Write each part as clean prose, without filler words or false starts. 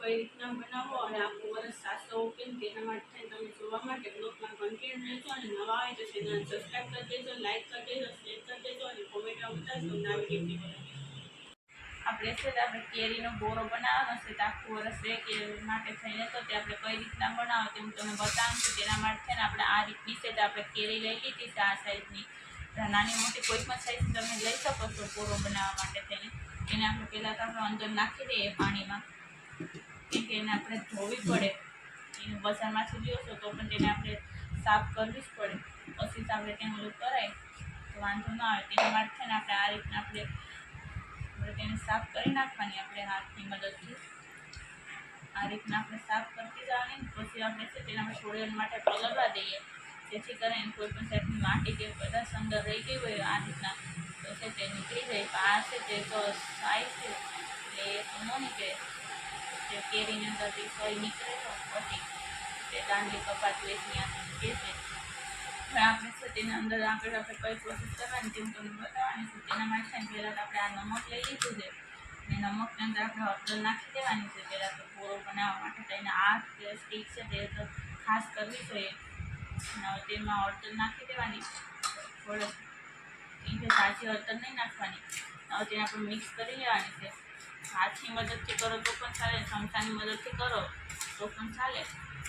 કઈ રીતના બનાવો અને આખું વર્ષ સાચવો કેમ તેના માટે તમે જોવા માટે બ્લોગમાં કન્ટિન્યુ રહેજો અને નવા હોય તો ચેનલ સબસ્ક્રાઈબ કરી દેજો, લાઈક કરી દેજો, શેર કરી દેજો અને કોમેન્ટમાં બતાવજો નવા વિડીયો આપણે છે તો આપણે કેરીનો બોરો બનાવવાનો છે તો આખું વર્ષ રહે કે માટે થઈને તો તે આપણે કઈ રીતના બનાવો તેમ તમે બતાવું છું. તેના માટે છે ને આપણે આ રીતની છે તો આપણે કેરી લઈ લીધી છે આ સાઈઝની, નાની મોટી કોઈ પણ સાઈઝ તમે લઈ શકો છો બોરો બનાવવા માટે થઈને. એને આપણે પહેલાં તો આપણે અંદર નાખી દઈએ પાણીમાં, કેમ કે એને આપણે ધોવી પડે. એને બજારમાંથી લ્યો છો તો પણ તેને આપણે સાફ કરવી જ પડે, પછી જ આપણે તેને ઓલું કરાય તો વાંધો ના આવે. તેના માટે છે ને આપણે આ રીતના આપણે તેને સાફ કરી નાખવાની આપણે હાથની મદદથી. આ રીતના આપણે સાફ કરતી જવાની. પછી આપણે છે તેના થોડી વાર માટે પલળવા દઈએ, જેથી કરીને કોઈ પણ સાઈડની માટી કે બધા અંદર રહી ગઈ હોય આ રીતના તો છે તે નીકળી જાય. આ છે તે તો સાઈ છે એટલે એ તો ન નીકળે, જે કેરીની અંદરથી સોય નીકળે તો પછી તે દાંડી કપાત હોય ત્યાંથી કે છે. હવે આપણે છે તેના અંદર આગળ આપણે કઈ પ્રોસેસ કરવાની તેમ તમને બતાવવાની છે. તેના માટે પહેલાં આપણે આ નમક લઈ લીધું છે અને નમકની અંદર આપણે હળદર નાખી દેવાની છે પહેલાં તો બોરો બનાવવા માટે. તો એને આ સ્ટીક છે તે તો ખાસ કરવી જોઈએ. અને તેમાં હળદર નાખી દેવાની થોડોક, કેમ કે તાજી હળદર નહીં નાખવાની. હવે તેને આપણે મિક્સ કરી લેવાની છે. હાથની મદદથી કરો તો પણ ચાલે, ચમચાની મદદથી કરો તો પણ ચાલે.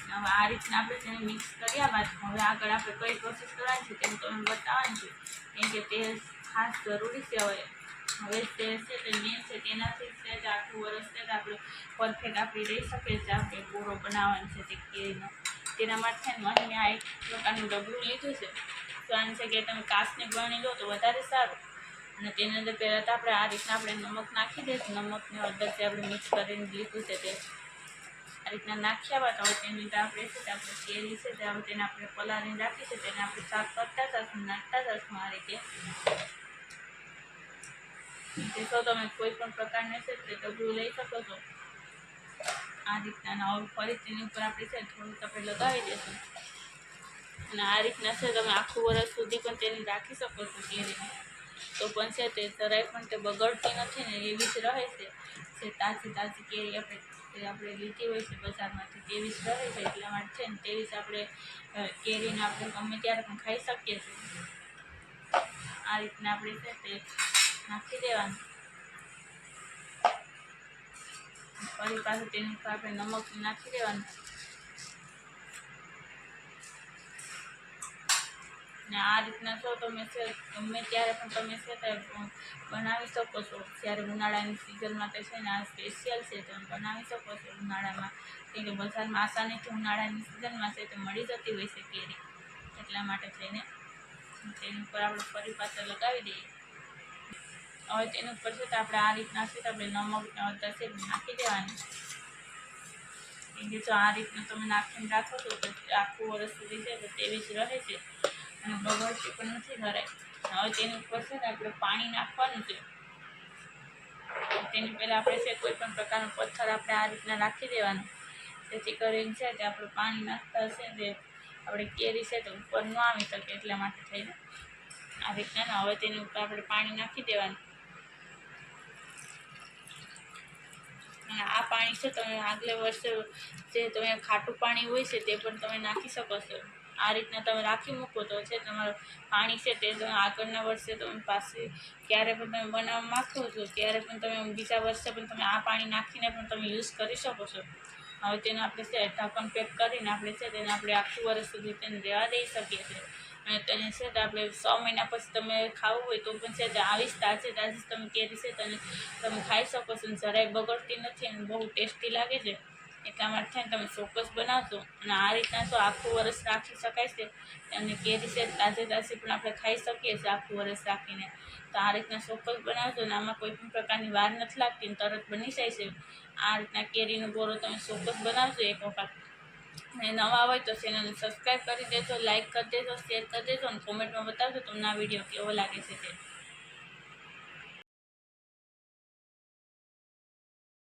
હવે આ રીતના આપણે તેને મિક્સ કર્યા બાદ હવે આગળ આપણે કઈ પ્રોસેસ કરવાની છે તેમ તમને બતાવવાની છે, કેમ કે તે ખાસ જરૂરી છે. હવે તે છે તે મેન છે, તેનાથી છે જ આખું વર્ષ છે આપણે પરફેક્ટ આપણી રહી શકે છે. આપણે બોરો બનાવવાનો છે તે કેરીનો. તેના માટે છે ને મેં આ એક પ્રકારનું ડબલું લીધું છે. તો આની જગ્યાએ તમે કાચની બરણી લો તો વધારે સારું. અને તેની અંદર પહેલાં તો આપણે આ રીતના આપણે નમક નાખી દઈશું. નમકને હળદરથી આપણે મિક્સ કરીને લીધું છે તે આ રીતના નાખ્યા બાદ હવે તેની અંદર આપણે છે તે આપણે કેરી છે તે હવે તેને આપણે પલાળીને રાખી છે તેને આપણે સાફ કરતા જશું, નાખતા જશું આ રીતે. તો તમે કોઈ પણ પ્રકારને છે તે ડબલું લઈ શકો છો આ રીતના. હવે ફરી તેની ઉપર આપણે છે થોડુંક આપણે લગાવી દઈશું અને આ રીતના છે તમે આખું વર્ષ સુધી પણ તેને રાખી શકો છો કેરીને. તો પણ છે તે જરાય પણ તે બગડતી નથી ને એવી જ રહે છે. જે તાજી કેરી આપણે લીધી હોય છે બજારમાંથી તેવી જ રહે છે. એટલા માટે છે ને તેવી જ આપણે કેરીને આપણે ગમે ત્યારે પણ ખાઈ શકીએ છીએ. આ રીતના આપણે છે તે નાખી દેવાનું. ફરી પાછું તેની ઉપર આપણે નમક નાખી દેવાનું ને આ રીતના જો તમે છે ગમે ત્યારે પણ તમે છે તે બનાવી શકો છો. જ્યારે ઉનાળાની સિઝનમાં તે છે ને આ સ્પેશિયલ છે તમે બનાવી શકો છો ઉનાળામાં, કેમ કે બજારમાં આસાનીથી ઉનાળાની સિઝનમાં છે તે મળી જતી હોય છે કેરી. એટલા માટે થઈને તેની ઉપર આપણે ફરી પાછળ લગાવી દઈએ. હવે તેની ઉપર છે તો આપણે આ રીતના છે તો આપણે નમક હળદર છે નાખી દેવાની. કેમ કે જો આ રીતનું તમે નાખીને રાખો છો તો આખું વર્ષ સુધી છે તો તેવી જ રહે છે અને બગડતી પણ નથી જરાય. હવે તેની ઉપર છે ને આપણે પાણી નાખવાનું છે. તેની પહેલાં આપણે છે કોઈ પણ પ્રકારનો પથ્થર આપણે આ રીતના રાખી દેવાનો, જેથી કરીને છે તે આપણે પાણી નાખતા હશે તે આપણે કેરી છે તો ઉપર ન આવી શકે. એટલા માટે થઈને આ રીતના હવે તેની ઉપર આપણે પાણી નાખી દેવાનું. અને આ પાણી છે તમે આગલે વર્ષે જે તમે ખાટું પાણી હોય છે તે પણ તમે નાખી શકો છો. આ રીતના તમે રાખી મૂકો તો છે તમારું પાણી છે તે તમે આગળના વર્ષે તમે પાસે ક્યારે પણ તમે બનાવવા માગો છો ત્યારે પણ તમે બીજા વર્ષે પણ તમે આ પાણી નાખીને પણ તમે યુઝ કરી શકો છો. હવે તેને આપણે છે ઢાંકણ પેક કરીને આપણે છે તેને આપણે આખું વર્ષ સુધી તેને રહેવા દઈ શકીએ છીએ. અને તેને છે તો આપણે 6 મહિના પછી તમે ખાવું હોય તો પણ છે તે આવી જ તાજી તમે કેરી છે તેને તમે ખાઈ શકો છો. જરાય બગડતી નથી અને બહુ ટેસ્ટી લાગે છે. એટલા માટે છે ને તમે ચોક્કસ બનાવશો અને આ રીતના તો આખું વર્ષ રાખી શકાય છે. અને કેરી છે તાજી પણ આપણે ખાઈ શકીએ છીએ આખું વર્ષ રાખીને. તો આ રીતના ચોક્કસ બનાવજો અને આમાં કોઈ પણ પ્રકારની વાર નથી લાગતી, તરત બની જાય છે. આ રીતના કેરીનો બોરો તમે ચોક્કસ બનાવજો એક વખત. અને નવા હોય તો ચેનલને સબસ્ક્રાઈબ કરી દેજો, લાઈક કરી દેજો, શેર કરી દેજો અને કોમેન્ટમાં બતાવજો તમને આ વિડીયો કેવો લાગે છે તે.